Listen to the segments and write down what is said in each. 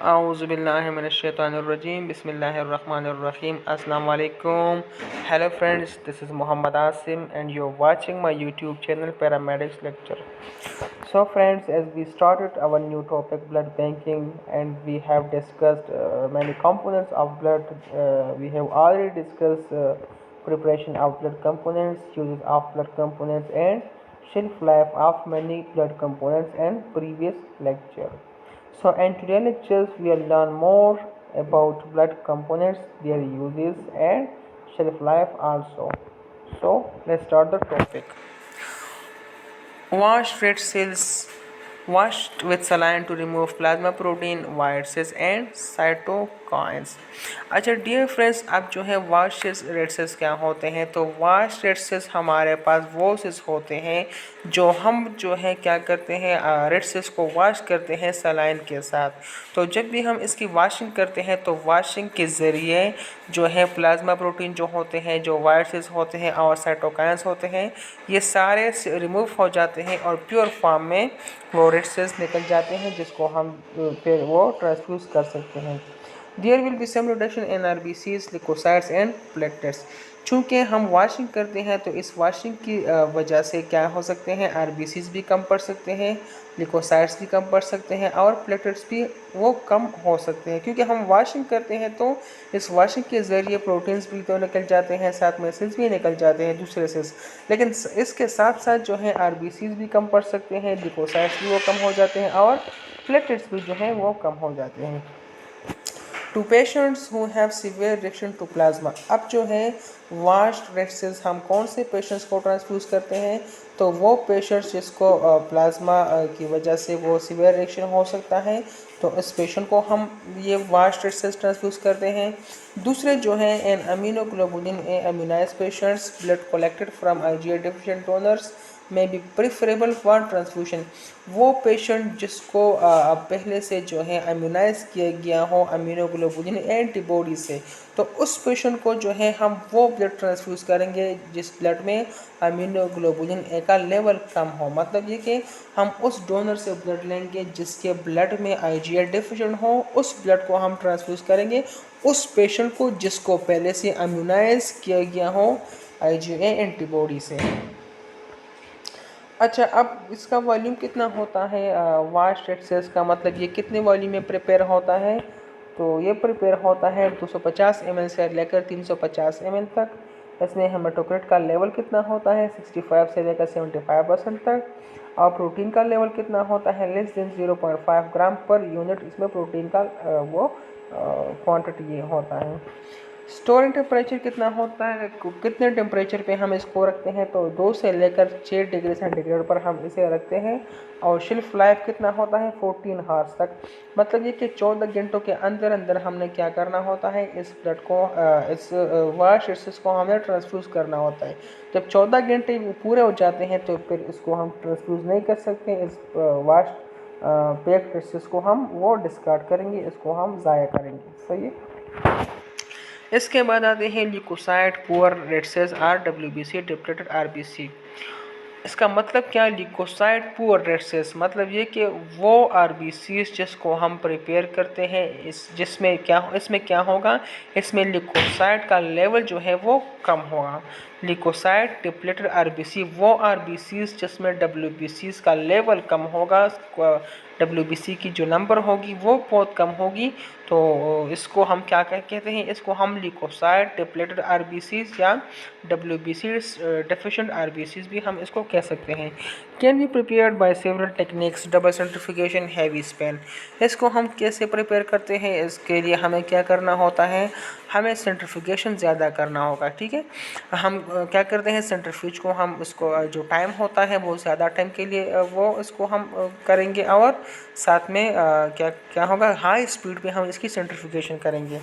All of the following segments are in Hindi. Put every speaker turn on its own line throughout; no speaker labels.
Auzubillahiminash-shaytanir-rajim. Bismillahir-rahmanir-rahim. Assalamu alaikum. Hello friends, this is Muhammad Asim and you're watching my YouTube channel Paramedics Lecture. So friends, as we started our new topic blood banking and we have discussed many components of blood, we have already discussed preparation of blood components, uses of blood components and shelf life of many blood components and previous lecture. So in today's lectures we will learn more about blood components, their uses and shelf life also. So let's start the topic. Washed red cells washed with saline to remove plasma protein, white cells and cytokines. अच्छा डियर फ्रेंड्स, अब जो है वाश रेड सेल्स क्या होते हैं? तो वाश रेड सेल्स हमारे पास वो सेल्स होते हैं जो हम जो है क्या करते हैं, रेड सेल्स को वॉश करते हैं सलाइन के साथ। तो जब भी हम इसकी वॉशिंग करते हैं तो वॉशिंग के ज़रिए जो है प्लाज्मा प्रोटीन जो होते हैं, जो वाइट सेल्स होते हैं और साइटोकाइन्स होते हैं, ये सारे रिमूव हो जाते हैं और प्योर फॉर्म में वो रेड सेल्स निकल जाते हैं जिसको हम फिर वो ट्रांसफ्यूज कर सकते हैं। There will be some reduction in RBCs, leucocytes and platelets. चूँकि हम वॉशिंग करते हैं तो इस वॉशिंग की वजह से क्या हो सकते हैं, आरबीसीज भी कम पड़ सकते हैं, लिकोसाइट्स भी कम पड़ सकते हैं और प्लेटलेट्स भी वो कम हो सकते हैं। क्योंकि हम वॉशिंग करते हैं तो इस वॉशिंग के ज़रिए प्रोटीन्स भी तो निकल जाते हैं, साथ में सेल्स भी निकल जाते हैं दूसरे सेल्स, लेकिन इसके साथ साथ जो है आरबीसीज भी कम पड़ सकते हैं, लिकोसाइट्स भी वो कम हो जाते हैं और प्लेटलेट्स भी जो है वो कम हो जाते हैं। To patients who have severe reaction to plasma. अब जो है वाश्ड रेड सेल्स हम कौन से पेशेंट्स को ट्रांसफ्यूज करते हैं? तो वो पेशेंट्स जिसको प्लाज्मा की वजह से वो सीवियर रिएक्शन हो सकता है, तो इस पेशेंट को हम ये वाश्ड रेड सेल्स ट्रांसफ्यूज करते हैं। दूसरे जो है an immunoglobulin A immunise patients blood collected from IgA deficient donors में बी प्रिफरेबल फॉर ट्रांसफ्यूशन। वो पेशेंट जिसको पहले से जो है अम्यूनाइज किया गया हो अमीनोग्लोबुलिन एंटीबॉडी से, तो उस पेशेंट को जो है हम वो ब्लड ट्रांसफ्यूज करेंगे जिस ब्लड में अमीनोग्लोबुलिन ए का लेवल कम हो। मतलब ये कि हम उस डोनर से ब्लड लेंगे जिसके ब्लड में आईजीए डेफिशिएंट हो, उस ब्लड को हम ट्रांसफ्यूज करेंगे उस पेशेंट को जिसको पहले से अम्यूनाइज किया गया हो आईजीए एंटीबॉडी से। अच्छा, अब इसका वॉल्यूम कितना होता है वाश रेड सेल्स का, मतलब ये कितने वॉल्यूम में प्रिपेयर होता है? तो ये प्रिपेयर होता है 250 ml से लेकर 350 ml तक। इसमें हेमाटोक्रिट का लेवल कितना होता है 65 से लेकर 75% तक, और प्रोटीन का लेवल कितना होता है लेस देन 0.5 ग्राम पर यूनिट। इसमें प्रोटीन का वो क्वांटिटी ये होता है। स्टोरिंग टेम्परेचर कितना होता है, कितने टेम्परेचर पे हम इसको रखते हैं? तो 2 से लेकर 6 डिग्री सेंटीग्रेड पर हम इसे रखते हैं। और शेल्फ लाइफ कितना होता है 14 हार्स तक। मतलब ये कि 14 घंटों के अंदर अंदर हमने क्या करना होता है, इस ब्लड को इस वाश रेड को हमें ट्रांसफ्यूज करना होता है। जब 14 घंटे पूरे हो जाते हैं तो फिर इसको हम ट्रांसफ्यूज नहीं कर सकते। इस वाश पैक्ड रेड को हम वो डिस्कार्ड करेंगे, इसको हम ज़ाया करेंगे। सही है। इसके बाद आते हैं leucocyte poor red cells RWBC depleted RBC। इसका मतलब क्या, ल्यूकोसाइट पुअर रेड सेल्स मतलब ये कि वो RBCs जिसको हम प्रिपेयर करते हैं इसमें क्या होगा, इसमें ल्यूकोसाइट का लेवल जो है वो कम होगा। ल्यूकोसाइट डिप्लेटेड RBC वो RBCs जिसमें WBCs का लेवल कम होगा, WBC की जो नंबर होगी वो बहुत कम होगी। तो इसको हम क्या कहते हैं, इसको हम ल्यूकोसाइट डिप्लेटेड RBCs या WBC डेफिशिएंट RBCs भी हम इसको कह सकते हैं। Can be prepared by several techniques, double centrifugation, heavy Spain. इसको हम कैसे प्रिपेयर करते हैं, इसके लिए हमें क्या करना होता है, हमें सेंट्रीफ्यूगेशन ज़्यादा करना होगा। ठीक है, हम क्या करते हैं, सेंट्रीफ्यूज को हम उसको जो टाइम होता है वो ज़्यादा टाइम के लिए वो इसको हम करेंगे, और साथ में क्या क्या होगा, हाई स्पीड पे हम इसकी सेंट्रीफ्यूगेशन करेंगे।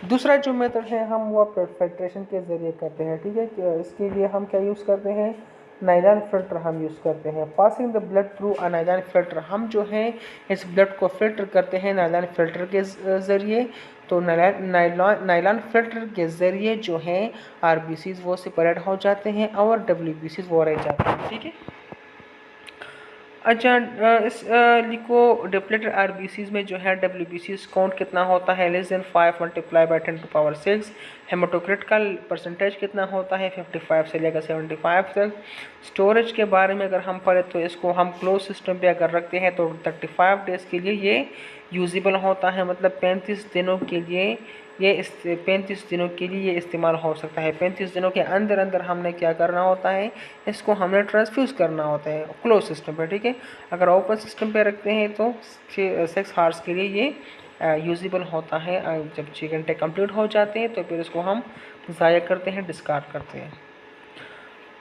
दूसरा जो मेथड है हम वो फिल्ट्रेशन के ज़रिए करते हैं। ठीक है, इसके लिए हम क्या यूज़ करते हैं, नाइलॉन फिल्टर हम यूज़ करते हैं। Passing the blood through a nylon filter, हम जो है इस ब्लड को फिल्टर करते हैं नाइलॉन फिल्टर के ज़रिए। तो नाइलॉन फिल्टर के ज़रिए जो है RBCs वो सेपरेट हो जाते हैं और WBCs वो रह जाते हैं। ठीक है, अच्छा, इस लिको डिप्लेटेड आरबीसीज में जो है डब्ल्यूबीसीज काउंट कितना होता है, less than 5 multiply by 10⁻⁶। Haematocrit का परसेंटेज कितना होता है, 55 से लेकर 75 तक। स्टोरेज के बारे में अगर हम पढ़े तो इसको हम क्लोज सिस्टम पे अगर रखते हैं तो 35 डेज़ के लिए ये यूजेबल होता है, मतलब 35 दिनों के लिए ये 35 दिनों के लिए ये इस्तेमाल हो सकता है। 35 दिनों के अंदर अंदर हमने क्या करना होता है, इसको हमने ट्रांसफ्यूज़ करना होता है क्लोज सिस्टम पे, ठीक है। अगर ओपन सिस्टम पे रखते हैं तो 6 हार्स के लिए ये यूजेबल होता है। जब 6 घंटे कंप्लीट हो जाते हैं तो फिर इसको हम ज़ाया करते हैं, डिस्कार्ड करते हैं।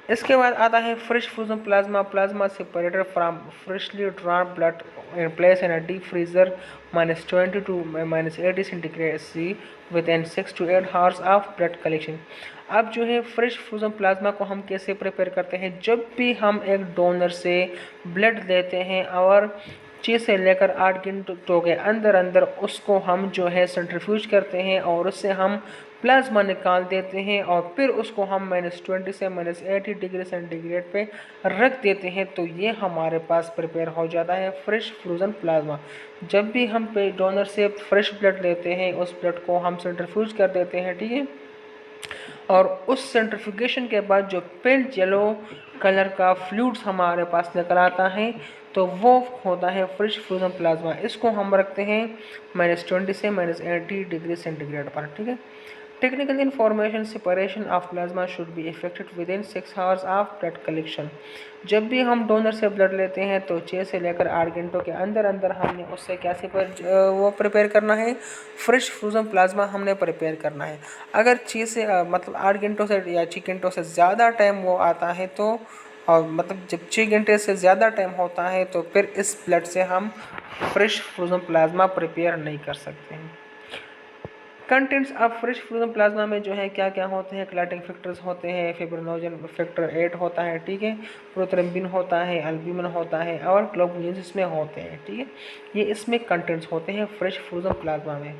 इसके बाद आता है fresh frozen plasma. Plasma separated from freshly drawn blood in place in a deep freezer -20 to -80 centigrade C within 6 to 8 hours of blood collection. अब जो है फ्रेश फ्रोजन प्लाज्मा को हम कैसे प्रिपेयर करते हैं, जब भी हम एक डोनर से ब्लड लेते हैं और 6 से लेकर 8 घंटों के अंदर अंदर उसको हम जो है सेंट्रीफ्यूज करते हैं और उससे हम प्लाज्मा निकाल देते हैं और फिर उसको हम -20 से -80 डिग्री सेंटीग्रेड पे रख देते हैं, तो ये हमारे पास प्रिपेयर हो जाता है फ्रेश फ्रोज़न प्लाज्मा। जब भी हम डोनर से फ्रेश ब्लड लेते हैं उस ब्लड को हम सेंट्रीफ्यूज कर देते हैं, ठीक है। और उस सेंट्रीफ्यूगेशन के बाद जो पिंक येलो कलर का फ्लूइड्स हमारे पास निकल आता है तो वो होता है फ्रेश फ्रोजन प्लाज्मा। इसको हम रखते हैं -20 से -80 डिग्री सेंटीग्रेड पर, ठीक है। Technical information separation of plasma should be affected with in 6 hours of blood collection. जब भी हम डोनर से ब्लड लेते हैं तो 6 से लेकर 8 घंटों के अंदर अंदर हमने उससे क्या वो प्रिपेयर करना है, फ्रेश फ्रोजन प्लाज्मा हमने प्रिपेयर करना है। अगर 6 से मतलब 8 घंटों से या 6 घंटों से ज़्यादा टाइम वो आता है तो और मतलब जब 6 घंटे से ज़्यादा टाइम होता है तो फिर इस ब्लड से हम फ्रेश फ्रोजन प्लाज्मा प्रिपेयर नहीं कर सकते हैं। Contents of fresh frozen plasma में जो है क्या क्या होते हैं, क्लॉटिंग फैक्टर्स होते हैं, फिब्रिनोजन फैक्टर 8 होता है, ठीक है। प्रोथ्रम्बिन होता है, अल्ब्यूमिन होता है और ग्लोबुलिन्स इसमें होते हैं, ठीक है। ये इसमें कंटेंट्स होते हैं फ्रेश फ्रोजन प्लाज्मा में।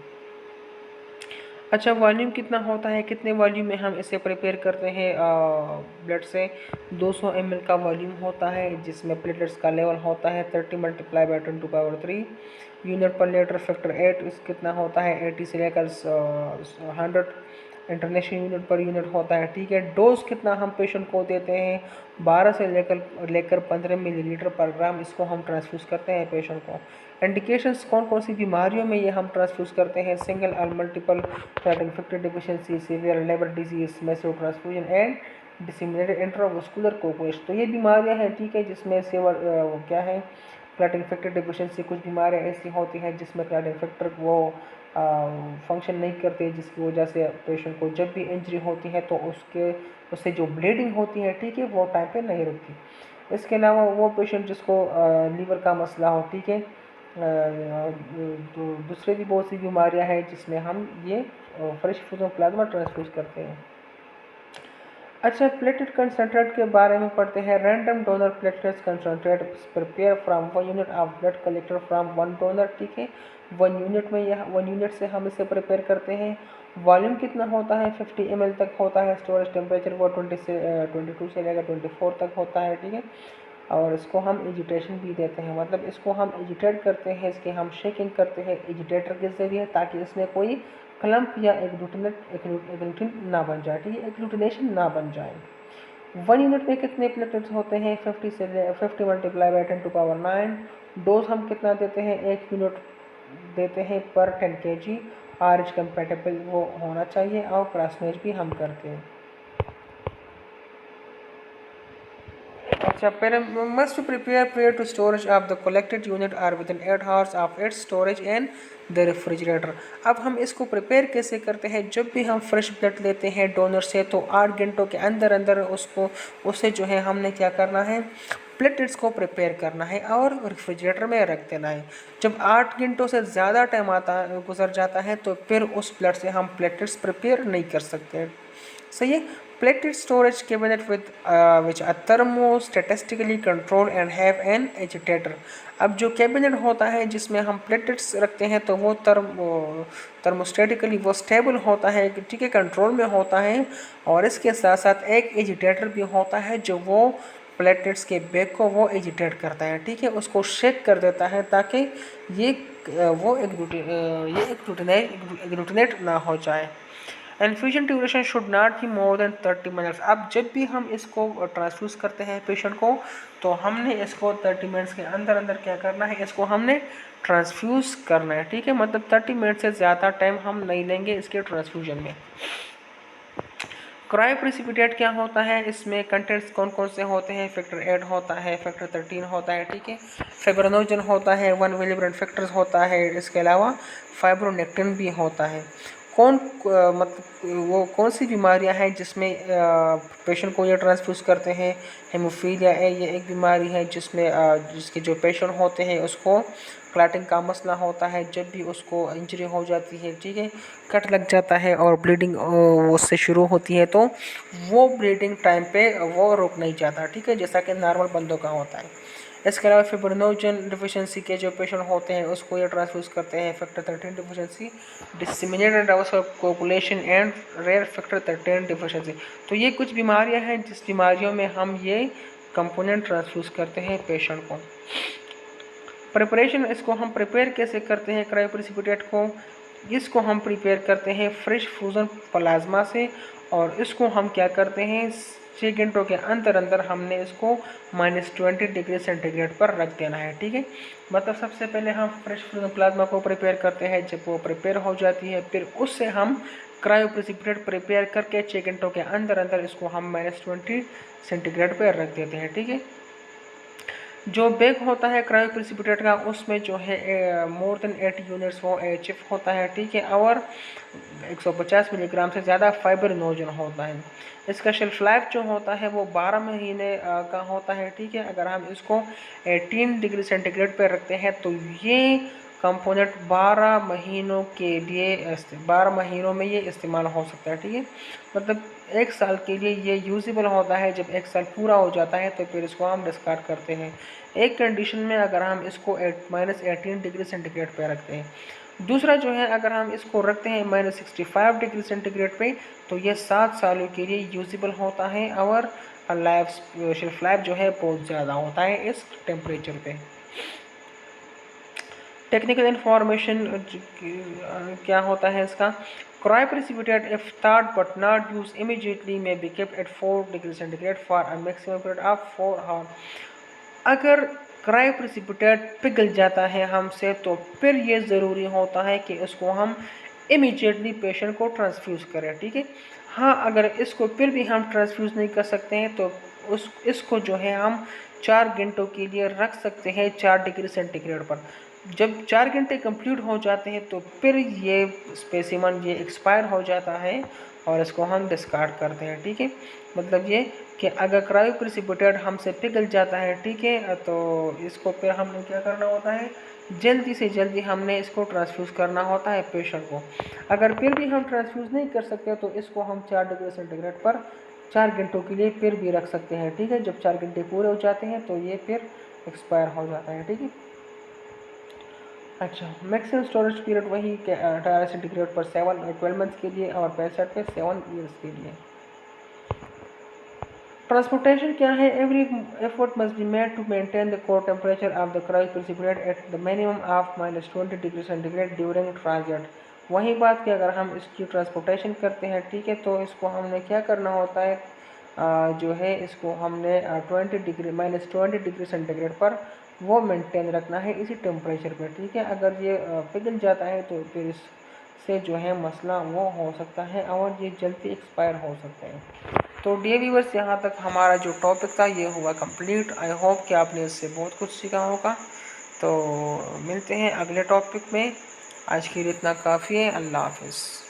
अच्छा, वॉल्यूम कितना होता है, कितने वॉल्यूम में हम इसे प्रिपेयर करते हैं ब्लड से, 200 ml का वॉल्यूम होता है जिसमें प्लेटलेट्स का लेवल होता है 30 मल्टीप्लाई बाई 10⁻³ यूनिट पर लीटर। फैक्टर 8 इस कितना होता है 80 से लेकर 100 इंटरनेशनल यूनिट पर यूनिट होता है, ठीक है। डोज कितना हम पेशेंट को देते हैं 12 से लेकर 15 मिलीलीटर पर ग्राम, इसको हम ट्रांसफ्यूज़ करते हैं पेशेंट को। इंडिकेशंस कौन कौन सी बीमारियों में ये हम ट्रांसफ्यूज़ करते हैं, सिंगल और multiple clotting factor deficiency, severe liver disease, massive transfusion and disseminated intravascular coagulation. तो ये बीमारियां हैं, ठीक है, जिसमें वो क्या है, क्लॉटिंग फैक्टर डिफिशिएंसी। कुछ बीमारियां ऐसी होती हैं जिसमें क्लॉटिंग फैक्टर वो फंक्शन नहीं करते, जिसकी वजह से पेशेंट को जब भी इंजरी होती है तो उससे जो ब्लीडिंग होती है, ठीक है, वो टाइम पे नहीं रुकती। इसके अलावा वो पेशेंट जिसको लीवर का मसला हो, ठीक है, तो दूसरे भी बहुत सी बीमारियां हैं जिसमें हम ये फ्रेश फ्रोजन प्लाज्मा ट्रांसफ्यूज करते हैं। अच्छा, प्लेटलेट कंसनट्रेट के बारे में पढ़ते हैं। Random donor platelets concentrate prepare from 1 unit of blood collector from 1 donor, ठीक है। 1 यूनिट से हम इसे प्रिपेयर करते हैं। वॉल्यूम कितना होता है 50 ml तक होता है। स्टोरेज टेम्परेचर वो 22 से लेकर 24 तक होता है, ठीक है। और इसको हम एजिटेशन भी देते हैं, मतलब इसको हम एजिटेट करते हैं, इसकी हम शेकिंग करते हैं एजिटेटर के ज़रिए, ताकि इसमें कोई क्लम्प या एग्लूटिन ना बन जाए, ठीक है, एग्लूटिनेशन ना बन जाए। 1 यूनिट में कितने प्लेटलेट्स होते हैं 50 मल्टीप्लाई बाई 10⁻⁹। डोज हम कितना देते हैं 1 यूनिट देते हैं पर 10 kg। RH कंपेटेबल वो होना चाहिए और क्रॉसमेच भी हम करते हैं। अच्छा, must prepare prior to storage of the collected unit or within 8 hours of its storage in the refrigerator। अब हम इसको प्रिपेयर कैसे करते हैं, जब भी हम फ्रेश ब्लड लेते हैं डोनर से तो 8 घंटों के अंदर अंदर उसे जो है हमने क्या करना है, प्लेटलेट्स को प्रिपेयर करना है और रेफ्रिजरेटर में रख देना है। जब 8 घंटों से ज़्यादा टाइम गुजर जाता है तो फिर उस ब्लड से हम प्लेटलेट्स प्रिपेयर नहीं कर सकते, सही है। Platelet storage cabinet with which are thermostatically control and have an agitator. अब जो कैबिनेट होता है जिसमें हम प्लेटलेट्स रखते हैं तो वो थर्मोस्टैटिकली वो स्टेबल होता है, ठीक है, कंट्रोल में होता है। और इसके साथ साथ एक एजिटेटर भी होता है जो वो प्लेटलेट्स के बैग को वो एजिटेट करता है, ठीक है, उसको शेक कर देता है ताकि ये वो एग्लूटिनेट ना हो जाए। Infusion duration should not be more than 30 minutes. अब जब भी हम इसको ट्रांसफ्यूज करते हैं पेशेंट को, तो हमने इसको 30 मिनट्स के अंदर अंदर क्या करना है, इसको हमने ट्रांसफ्यूज करना है, ठीक है, मतलब 30 मिनट से ज़्यादा टाइम हम नहीं लेंगे इसके ट्रांसफ्यूजन में। क्रायोप्रेसिपिटेट क्या होता है, इसमें कंटेंट्स कौन कौन से होते हैं, फैक्टर 8 होता है, फैक्टर 13 होता है, ठीक है, फाइब्रोनोजन होता है, 1 विलिब्रेंट फैक्टर्स होता है, इसके अलावा फाइब्रोनेक्टिन भी होता है। मतलब वो कौन सी बीमारियां हैं जिसमें पेशेंट को ये ट्रांसफ्यूज करते हैं। हेमोफीलिया ए, ये एक बीमारी है जिसमें जिसके जो पेशेंट होते हैं उसको क्लॉटिंग का मसला होता है, जब भी उसको इंजरी हो जाती है, ठीक है, कट लग जाता है और ब्लीडिंग उससे शुरू होती है, तो वो ब्लीडिंग टाइम पे वो रुक नहीं जाता, ठीक है, जैसा कि नॉर्मल बंदों का होता है। इसके अलावा फिब्रिनोजन डिफिशिएंसी के जो पेशेंट होते हैं उसको ये ट्रांसफ्यूज करते हैं। Factor 13 deficiency, disseminated coagulation and rare factor 13 deficiency. तो ये कुछ बीमारियां हैं जिस बीमारियों में हम ये कंपोनेंट ट्रांसफ्यूज करते हैं पेशेंट को। प्रिपरेशन, इसको हम प्रिपेयर कैसे करते हैं क्रायोप्रेसिपिटेट को, इसको हम प्रिपेयर करते हैं फ्रेश फ्रोजन प्लाज्मा से, और इसको हम क्या करते हैं 6 घंटों के अंदर अंदर हमने इसको -20 डिग्री सेंटीग्रेड पर रख देना है, ठीक है। मतलब सबसे पहले हम फ्रेश फ्रोजन प्लाज्मा को प्रिपेयर करते हैं, जब वो प्रिपेयर हो जाती है फिर उससे हम क्रायोप्रेसिपिटेट प्रिपेयर करके 6 घंटों के अंदर अंदर इसको हम -20 सेंटीग्रेड पर रख देते हैं, ठीक है। जो बैग होता है क्रायोप्रेसिपिटेट का उसमें जो है मोर देन 8 यूनिट्स वो HF होता है, ठीक है, और 150 मिलीग्राम से ज़्यादा फाइब्रिनोजन होता है। इसका शेल्फ लाइफ जो होता है वो 12 महीने का होता है, ठीक है। अगर हम इसको 18 डिग्री सेंटीग्रेड पर रखते हैं तो ये कंपोनेंट 12 महीनों के लिए 12 महीनों में ये इस्तेमाल हो सकता है, ठीक है, मतलब 1 साल के लिए ये यूजेबल होता है। जब 1 साल पूरा हो जाता है तो फिर इसको हम डिस्कार्ड करते हैं। एक कंडीशन में अगर हम इसको -18 डिग्री सेंटीग्रेड पे रखते हैं। दूसरा जो है अगर हम इसको रखते हैं -65 डिग्री सेंटीग्रेड पे तो ये 7 सालों के लिए यूजेबल होता है, और शेल्फ लाइफ जो है बहुत ज़्यादा होता है इस टेम्परेचर पे। टेक्निकल इन्फॉर्मेशन क्या होता है इसका, cryoprecipitate if thawed but not used immediately may be kept at 4 degree centigrade for a maximum period of 4 hour. अगर क्रायोप्रेसिपिटेट पिघल जाता है हमसे तो फिर ये ज़रूरी होता है कि इसको हम इमीडिएटली पेशेंट को ट्रांसफ्यूज़ करें, ठीक है। हाँ, अगर इसको फिर भी हम ट्रांसफ्यूज़ नहीं कर सकते हैं तो इसको जो है हम 4 घंटों के लिए रख सकते हैं 4 डिग्री सेंटीग्रेड पर। जब 4 घंटे कंप्लीट हो जाते हैं तो फिर ये स्पेसिमन ये एक्सपायर हो जाता है और इसको हम डिस्कार्ड करते हैं, ठीक है। मतलब ये कि अगर क्रायोप्रेसिपिटेट हमसे पिघल जाता है, ठीक है, तो इसको फिर हमने क्या करना होता है, जल्दी से जल्दी हमने इसको ट्रांसफ्यूज़ करना होता है पेशेंट को। अगर फिर भी हम ट्रांसफ्यूज़ नहीं कर सकते तो इसको हम 4 डिग्री सेंटीग्रेड पर 4 घंटों के लिए फिर भी रख सकते हैं, ठीक है। जब 4 घंटे पूरे हो जाते हैं तो ये फिर एक्सपायर हो जाता है, ठीक है। अच्छा, मैक्सिमम स्टोरेज पीरियड वही 18 सेंटीग्रेड पर 12 मंथ्स के लिए और 65 पे 7 ईयर्स के लिए। ट्रांसपोर्टेशन क्या है, every effort must be made to maintain the core temperature of the cryoprecipitate at the minimum of -20 degree centigrade during transit. वही बात कि अगर हम इसकी ट्रांसपोर्टेशन करते हैं, ठीक है, तो इसको हमने क्या करना होता है, जो है इसको हमने 20 डिग्री -20 डिग्री सेंटीग्रेड पर वो मेंटेन रखना है इसी टेम्परेचर पर, ठीक है। अगर ये पिघल जाता है तो फिर इससे जो है मसला वो हो सकता है और ये जल्दी एक्सपायर हो सकते हैं। तो डियर व्यूअर्स, यहाँ तक हमारा जो टॉपिक था ये हुआ कंप्लीट। आई होप कि आपने इससे बहुत कुछ सीखा होगा। तो मिलते हैं अगले टॉपिक में। आज के लिए इतना काफ़ी है। अल्लाह हाफिज़।